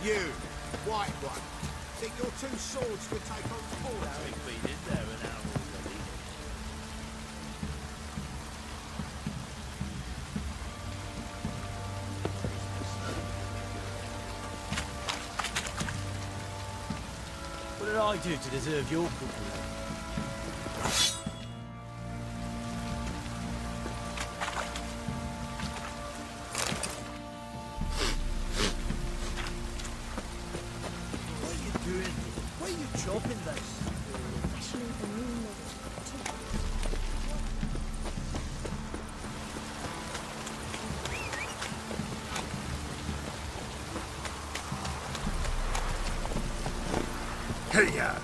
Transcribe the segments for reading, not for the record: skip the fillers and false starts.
You, white one, think your two swords could take on 40? We've been in there an hour already. What did I do to deserve your company? What are you doing? Why are you chopping this? Actually, the new model. Hey, yeah.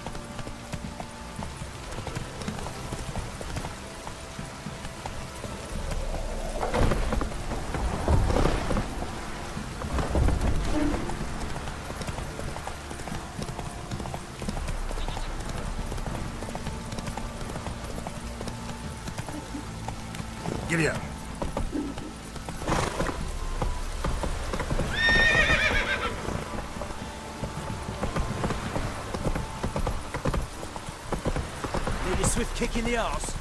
Giddy up. Need a swift kick in the arse.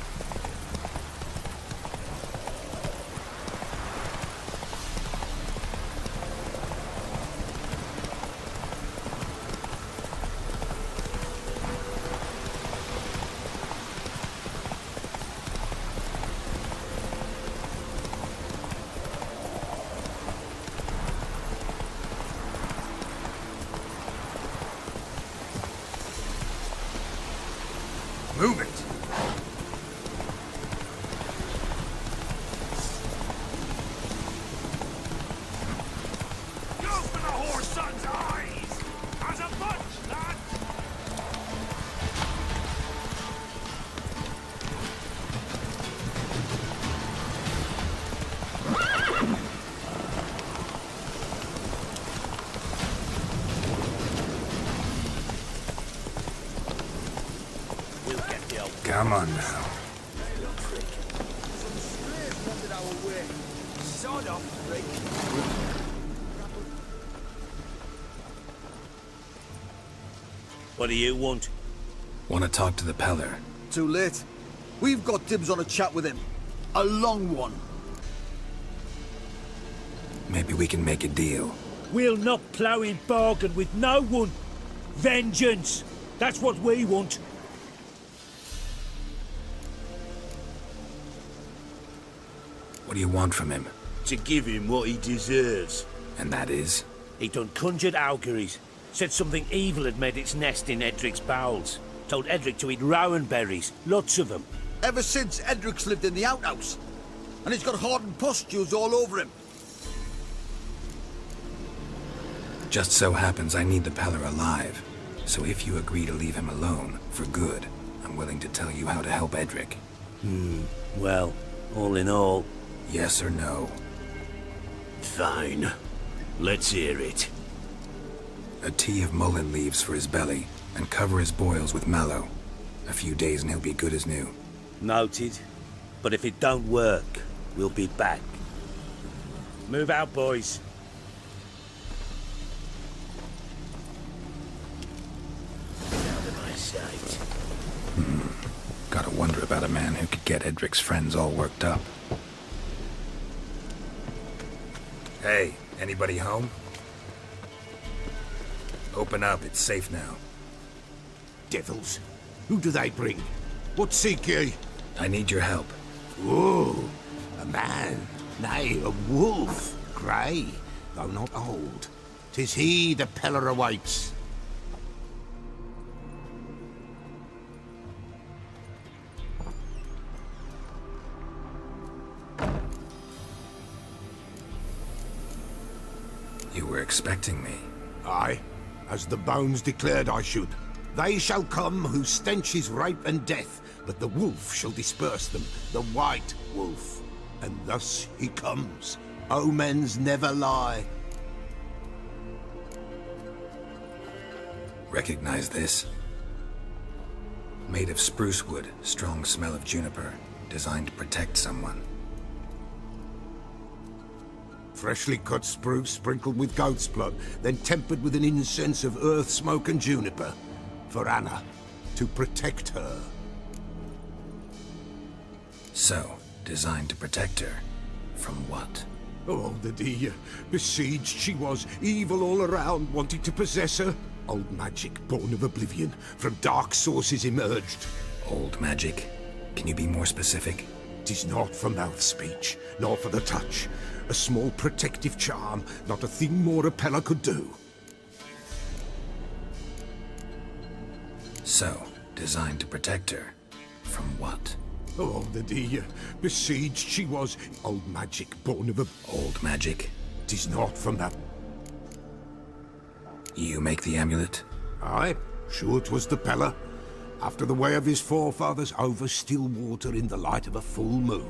Move it. Go for the horse son's eyes! As a bunch, lad! We'll get the old Come on now. sod off, Rick. What do you want? Want to talk to the peller? Too late. We've got dibs on a chat with him. A long one. Maybe we can make a deal. We'll not plough in bargain with no one. Vengeance. That's what we want. What do you want from him? To give him what he deserves. And that is? He done conjured auguries. Said something evil had made its nest in Edric's bowels. Told Edric to eat rowan berries. Lots of them. Ever since Edric's lived in the outhouse. And he's got hardened pustules all over him. Just so happens I need the peller alive. So if you agree to leave him alone, for good, I'm willing to tell you how to help Edric. Well, all in all, Yes or no? Fine. Let's hear it. A tea of mullein leaves for his belly, and cover his boils with mallow. A few days and he'll be good as new. noted. But if it don't work, we'll be back. Move out, boys. Out of my sight. Gotta wonder about a man who could get Edric's friends all worked up. Hey, anybody home? Open up, it's safe now. Devils. Who do they bring? What seek ye? I need your help. Ooh, a man. Nay, a wolf. Grey, though not old. 'Tis he the peller awaits. You were expecting me. Aye, as the bones declared I should. They shall come whose stench is rape and death, but the wolf shall disperse them, the white wolf. And thus he comes. Omens never lie. Recognize this? Made of spruce wood, strong smell of juniper. Designed to protect someone. Freshly cut spruce sprinkled with goat's blood, then tempered with an incense of earth, smoke and juniper. For Anna, to protect her. So, designed to protect her. From what? Oh, the dear. Besieged she was, evil all around, wanting to possess her. Old magic, born of oblivion, from dark sources emerged. Old magic? Can you be more specific? 'Tis not for mouth speech, nor for the touch. A small protective charm, not a thing more repeller could do. So, designed to protect her. From what? Oh, the dear. Besieged she was, old magic, born of a... Old magic? 'Tis not from that... You make the amulet? Aye, sure 'twas the Peller. After the way of his forefathers, over still water in the light of a full moon.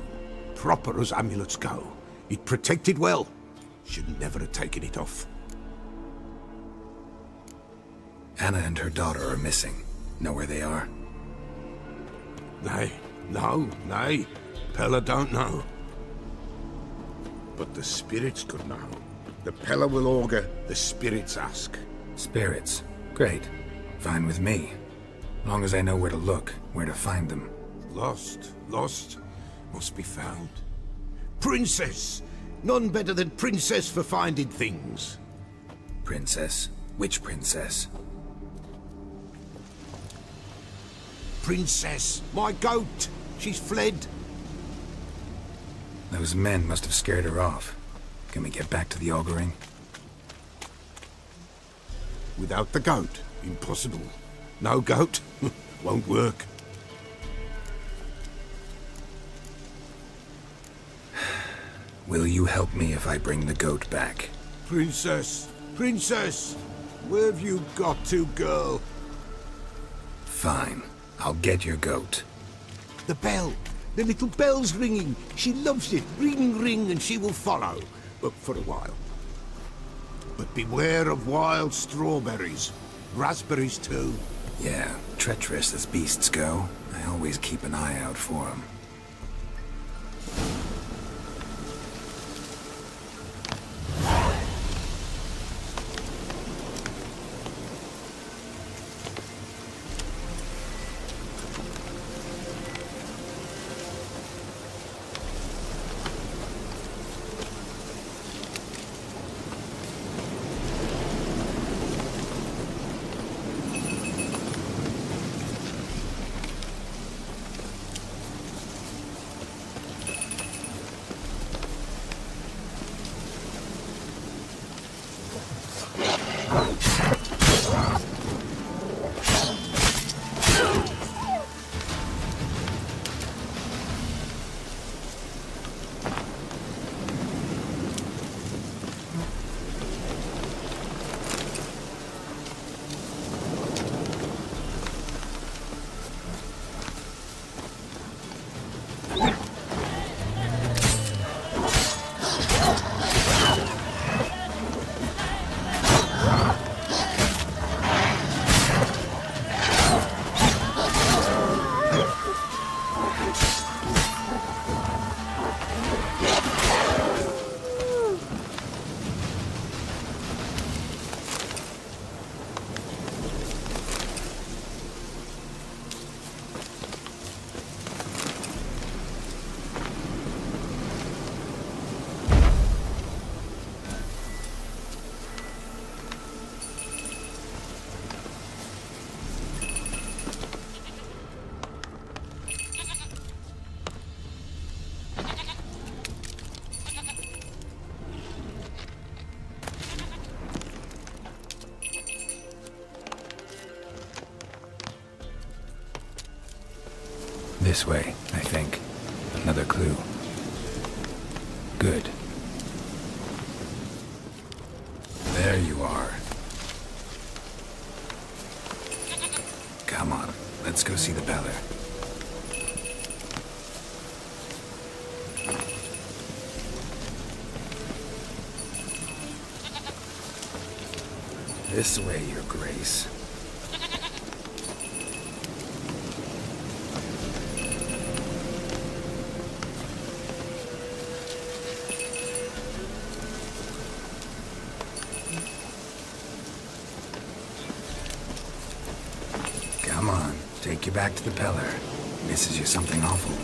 Proper as amulets go. It protected well. Should never have taken it off. Anna and her daughter are missing. Know where they are? Nay, no, nay. Peller don't know. But the spirits could know. The Peller will augur, the spirits ask. Spirits. Great. Fine with me. Long as I know where to look, where to find them. Lost, lost, must be found. Princess! None better than Princess for finding things. Princess? Which princess? Princess, my goat! She's fled. Those men must have scared her off. Can we get back to the auguring? Without the goat, impossible. No goat, won't work. Will you help me if I bring the goat back? Princess, princess! Where have you got to, girl? Fine. I'll get your goat. The bell! The little bell's ringing. She loves it. Ring, ring, and she will follow. But for a while. But beware of wild strawberries. Raspberries, too. Yeah, treacherous as beasts go. I always keep an eye out for them. This way, I think. Another clue. Good. There you are. Come on, let's go see the Beller. This way, Your Grace. Come on, take you back to the Peller. Misses you something awful.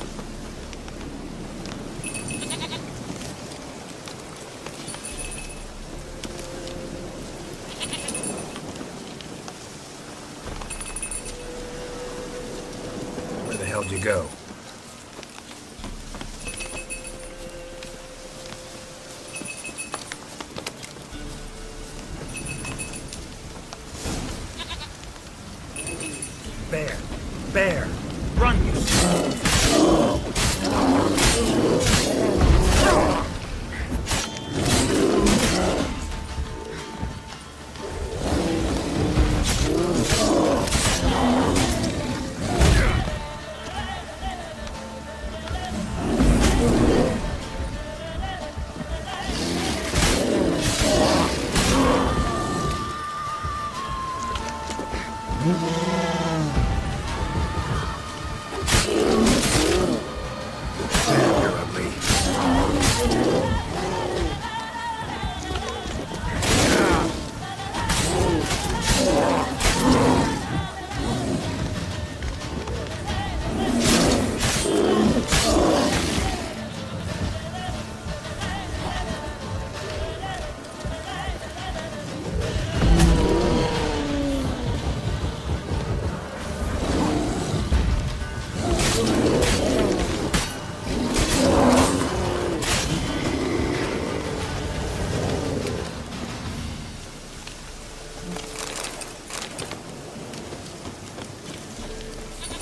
Where the hell'd you go? Bear! Bear! Run, you You're ugly.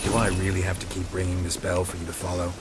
Do I really have to keep ringing this bell for you to follow?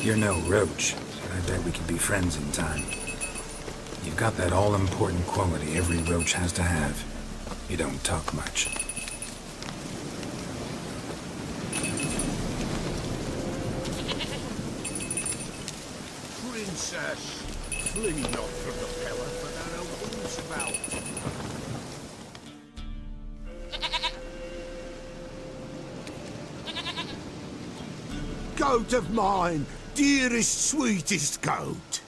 You're no roach, but I bet we could be friends in time. You've got that all-important quality every roach has to have. You don't talk much. Princess, flee not from the Peller, for there are wolves about. Goat of mine, dearest, sweetest goat.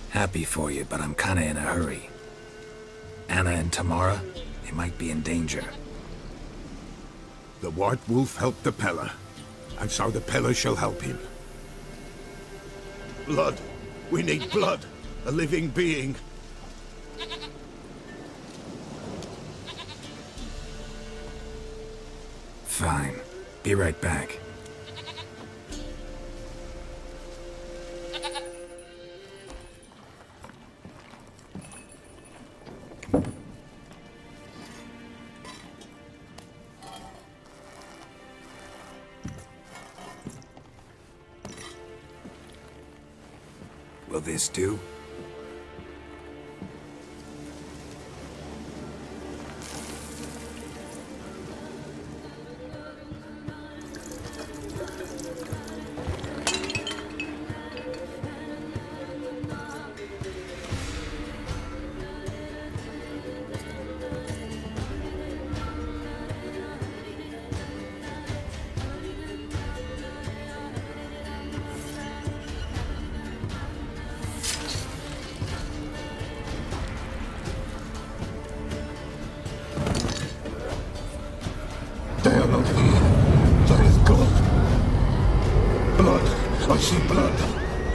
Happy for you, but I'm kinda in a hurry. Anna and Tamara, they might be in danger. The White Wolf helped the Peller, and so the Peller shall help him. Blood. We need blood. A living being. Fine. Be right back. Will this do? They are not here. There is God. Blood. I see blood.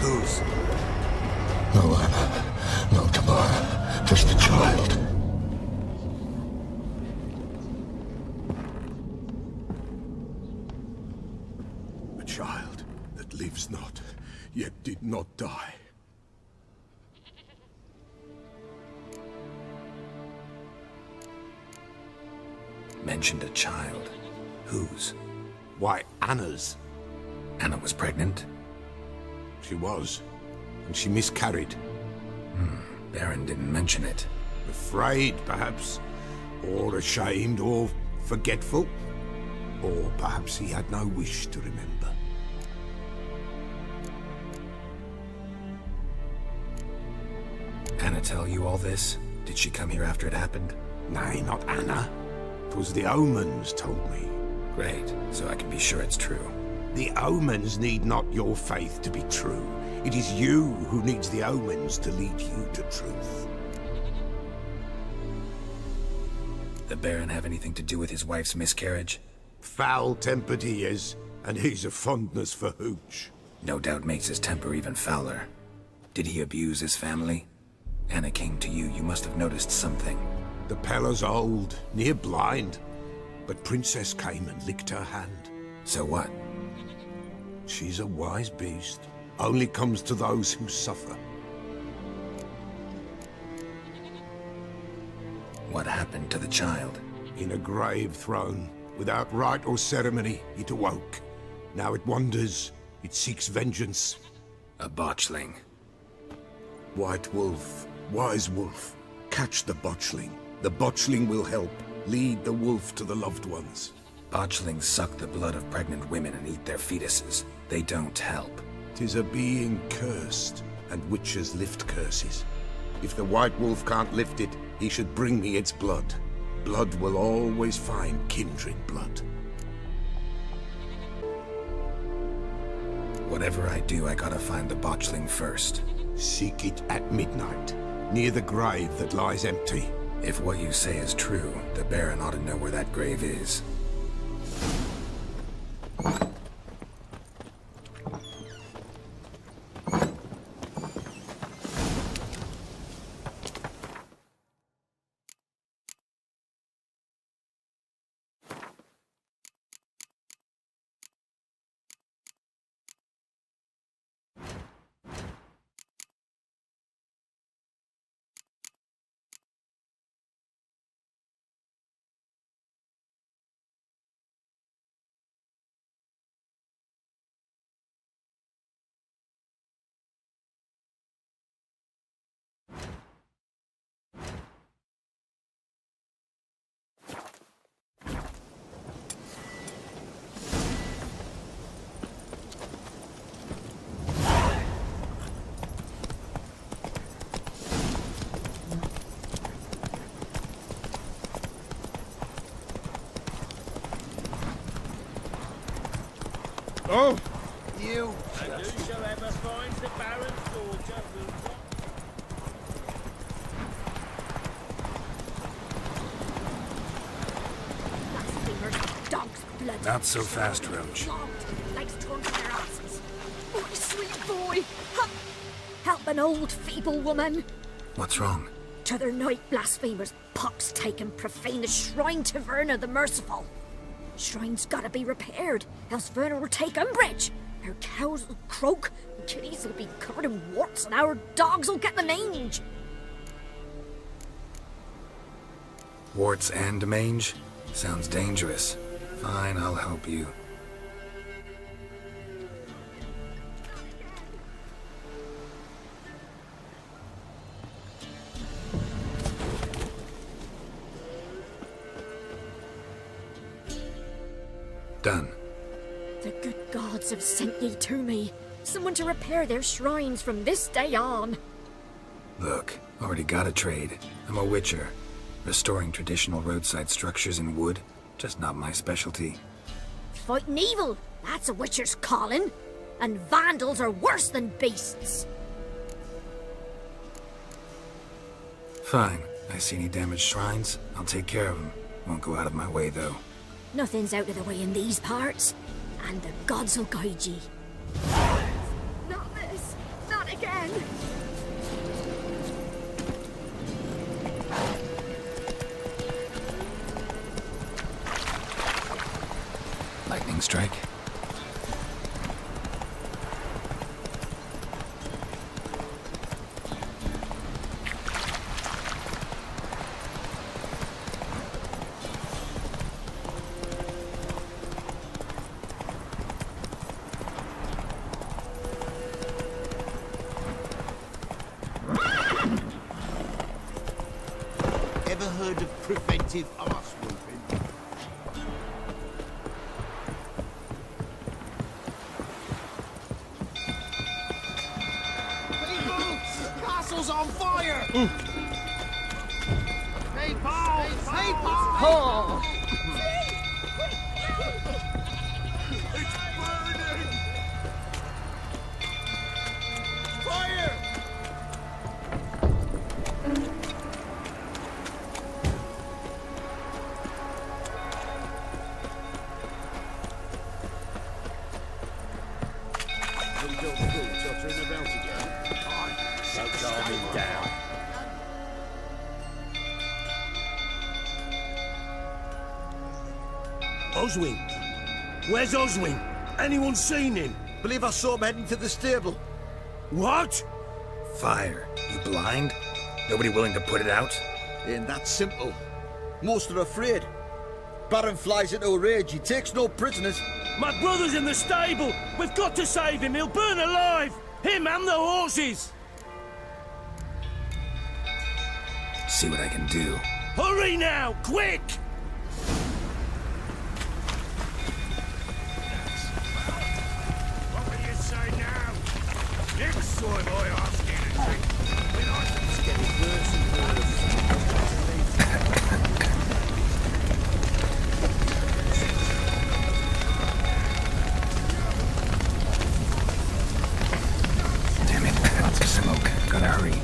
Whose? No Anna. No Tamara. Just a child. A child that lives not, yet did not die. Mentioned a child. Whose? Why, Anna's. Anna was pregnant? She was, and she miscarried. Baron didn't mention it. Afraid, perhaps, or ashamed, or forgetful. Or perhaps he had no wish to remember. Anna tell you all this? Did she come here after it happened? Nay, not Anna. 'Twas the omens told me. Great, so I can be sure it's true. The omens need not your faith to be true. It is you who needs the omens to lead you to truth. The Baron have anything to do with his wife's miscarriage? Foul-tempered he is, and he's a fondness for hooch. No doubt makes his temper even fouler. Did he abuse his family? Anna came to you, you must have noticed something. The Pella's old, near blind, but Princess came and licked her hand. So what? She's a wise beast. Only comes to those who suffer. What happened to the child? In a grave thrown, without rite or ceremony, it awoke. Now it wanders, it seeks vengeance. A botchling. White wolf, wise wolf, catch the botchling. The botchling will help, lead the wolf to the loved ones. Botchlings suck the blood of pregnant women and eat their fetuses. They don't help. 'Tis a being cursed, and witches lift curses. If the white wolf can't lift it, he should bring me its blood. Blood will always find kindred blood. Whatever I do, I gotta find the botchling first. Seek it at midnight, near the grave that lies empty. If what you say is true, the Baron ought to know where that grave is. Oh! You. And whosoever finds the Baron's daughter will not... Blasphemers, dogs, blood. Not so fast, Roach. Legs torn from their asses. Oh, sweet boy. Help an old, feeble woman. What's wrong? T'other night, blasphemers, pox taken, profane the shrine to Verna the Merciful. Shrine's gotta be repaired, else Verna will take umbrage. Our cows will croak, and kitties will be covered in warts, and our dogs will get the mange. Warts and mange? Sounds dangerous. Fine, I'll help you. Done. The good gods have sent ye to me. Someone to repair their shrines from this day on. Look, already got a trade. I'm a witcher. Restoring traditional roadside structures in wood, just not my specialty. Fighting evil, that's a witcher's calling. And vandals are worse than beasts. Fine. I see any damaged shrines, I'll take care of them. Won't go out of my way, though. Nothing's out of the way in these parts, and the gods will guide ye. Not this! Not again! Lightning strike. preventive arse whooping. Castle's on fire! Hey, Paul! Hey, Paul! It's burning! Fire! Tottering about again. So calm him down. Oswin? Where's Oswin? Anyone seen him? Believe I saw him heading to the stable. What? Fire. You blind? Nobody willing to put it out? Ain't that simple. Most are afraid. Baron flies into a rage. He takes no prisoners. My brother's in the stable! We've got to save him! He'll burn alive! Him and the horses! See what I can do. Hurry now! Quick! What will you say now? Next time I ask anything, when I think it's getting worse and worse. Damn it, lots of smoke. Gotta hurry.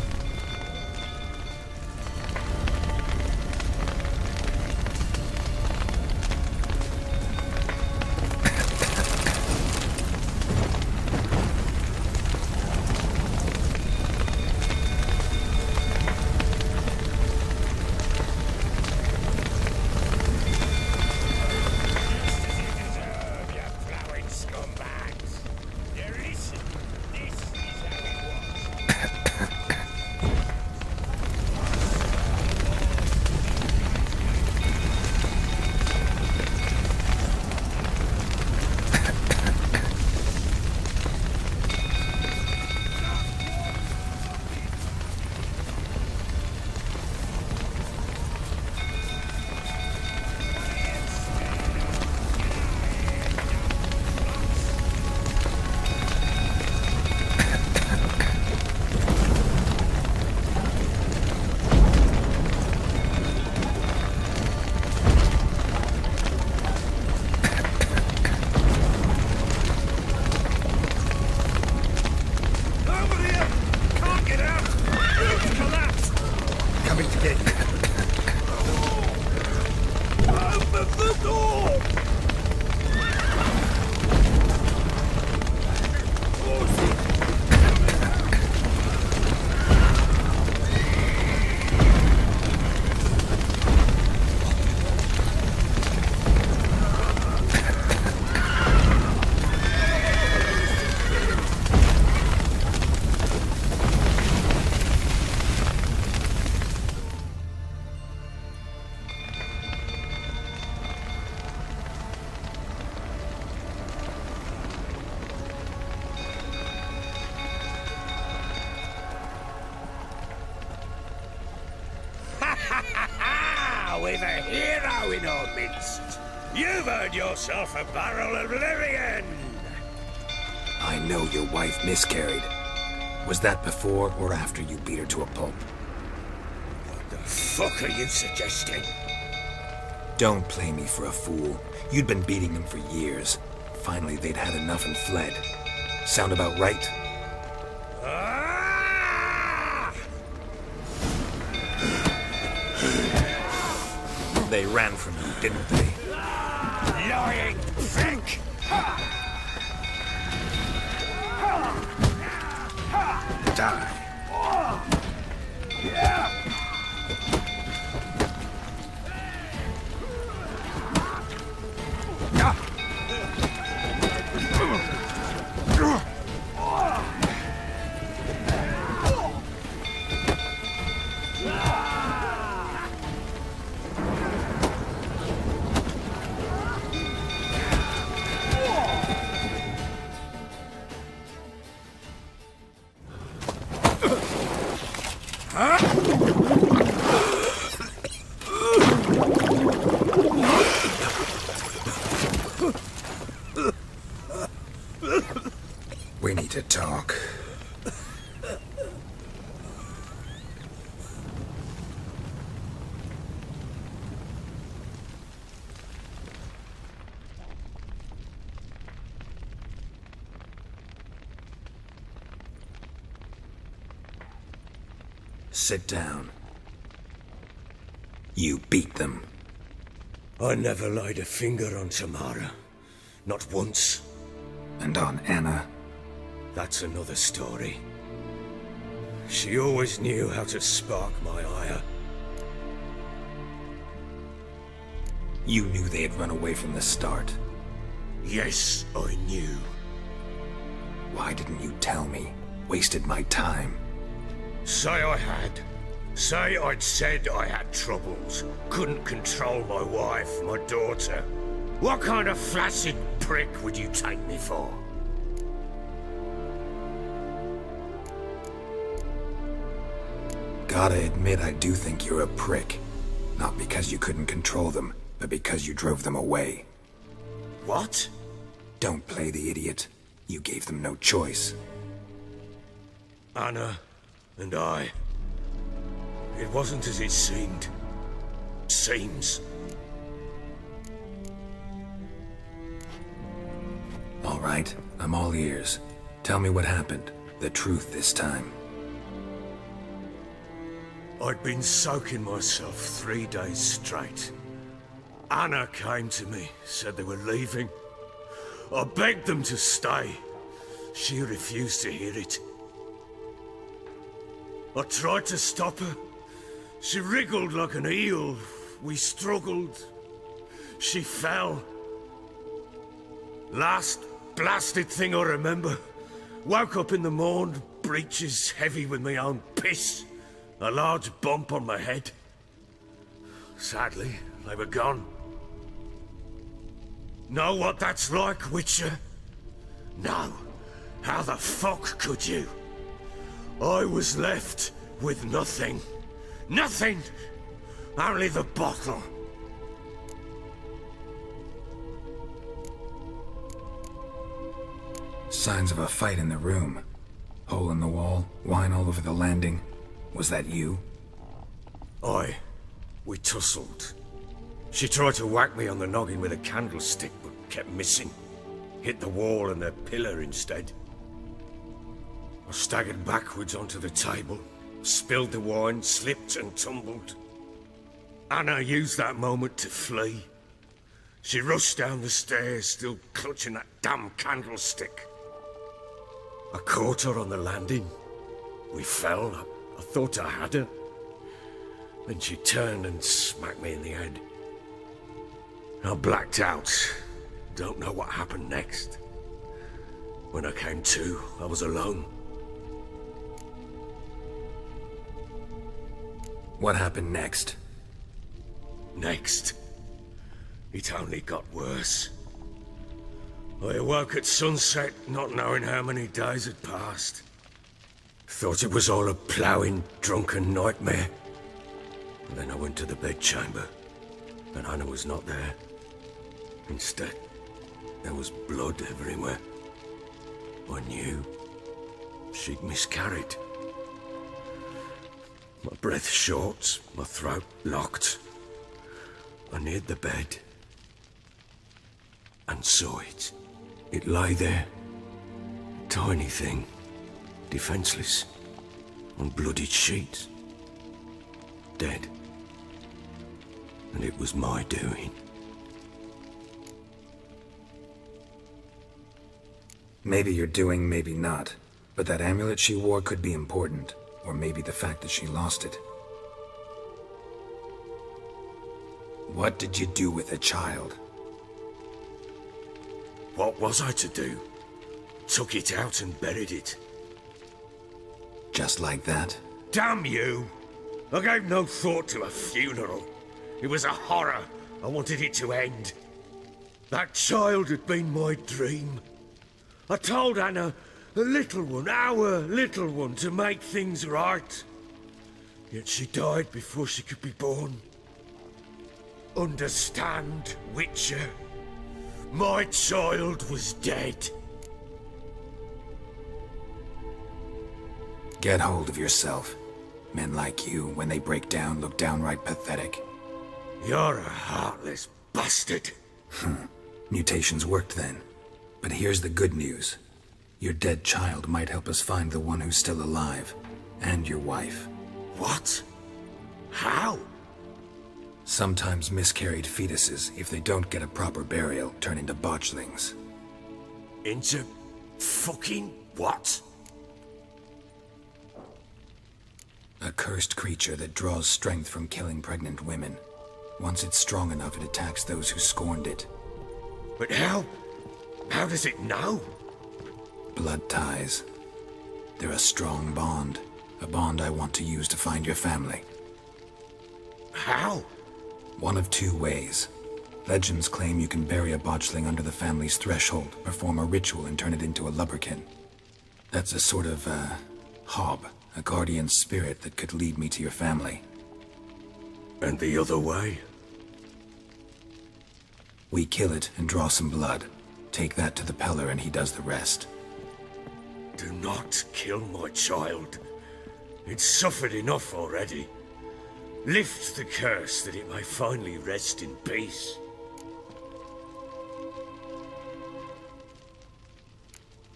With a hero in our midst. You've earned yourself a barrel of Lyrian. I know your wife miscarried. Was that before or after you beat her to a pulp? What the fuck are you suggesting? Don't play me for a fool. You'd been beating them for years. Finally, they'd had enough and fled. Sound about right? They ran from you, didn't they? Lying prick! Die. me to talk. Sit down. You beat them. I never laid a finger on Tamara. Not once. And on Anna? That's another story. She always knew how to spark my ire. You knew they had run away from the start. Yes, I knew. Why didn't you tell me? Wasted my time. Say I had. Say I'd said I had troubles. Couldn't control my wife, my daughter. What kind of flaccid prick would you take me for? Gotta admit, I do think you're a prick. Not because you couldn't control them, but because you drove them away. What? Don't play the idiot. You gave them no choice. Anna and I. It wasn't as it seemed. Seems. All right, I'm all ears. Tell me what happened. The truth this time. I'd been soaking myself 3 days straight. Anna came to me, said they were leaving. I begged them to stay. She refused to hear it. I tried to stop her. She wriggled like an eel. We struggled. She fell. Last blasted thing I remember. Woke up in the morn, breeches heavy with my own piss. A large bump on my head. Sadly, they were gone. Know what that's like, Witcher? No. How the fuck could you? I was left with nothing. Nothing! Only the bottle. Signs of a fight in the room. Hole in the wall, wine all over the landing. Was that you? We tussled. She tried to whack me on the noggin with a candlestick, but kept missing. Hit the wall and a pillar instead. I staggered backwards onto the table, spilled the wine, slipped and tumbled. Anna used that moment to flee. She rushed down the stairs, still clutching that damn candlestick. I caught her on the landing. We fell. I thought I had her. Then she turned and smacked me in the head. I blacked out. Don't know what happened next. When I came to, I was alone. What happened next? Next, it only got worse. I awoke at sunset, not knowing how many days had passed. Thought it was all a ploughing, drunken nightmare. And then I went to the bedchamber, and Anna was not there. Instead, there was blood everywhere. I knew she'd miscarried. My breath short, my throat locked. I neared the bed and saw it. It lay there, a tiny thing, defenseless, on bloodied sheets, dead. And it was my doing. Maybe you're doing, maybe not. But that amulet she wore could be important. Or maybe the fact that she lost it. What did you do with the child? What was I to do? Took it out and buried it. Just like that? Damn you! I gave no thought to a funeral. It was a horror. I wanted it to end. That child had been my dream. I told Anna, the little one, our little one, to make things right. Yet she died before she could be born. Understand, Witcher? My child was dead. Get hold of yourself. Men like you, when they break down, look downright pathetic. You're a heartless bastard. Mutations worked then. But here's the good news. Your dead child might help us find the one who's still alive. And your wife. What? How? Sometimes miscarried fetuses, if they don't get a proper burial, turn into botchlings. Into fucking what? A cursed creature that draws strength from killing pregnant women. Once it's strong enough, it attacks those who scorned it. But how? How does it know? Blood ties. They're a strong bond. A bond I want to use to find your family. How? One of two ways. Legends claim you can bury a botchling under the family's threshold, perform a ritual, and turn it into a lubberkin. That's a sort of, hob, a guardian spirit that could lead me to your family. And the other way? We kill it and draw some blood. Take that to the Peller and he does the rest. Do not kill my child. It's suffered enough already. Lift the curse that it may finally rest in peace.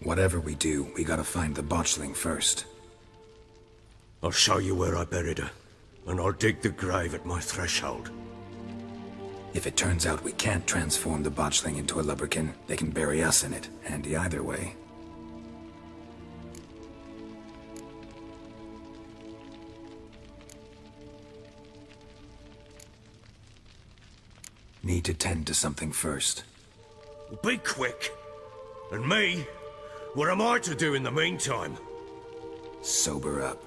Whatever we do, we gotta find the botchling first. I'll show you where I buried her, and I'll dig the grave at my threshold. If it turns out we can't transform the botchling into a lubberkin, they can bury us in it. Handy either way. Need to tend to something first. Be quick. And me? What am I to do in the meantime? Sober up.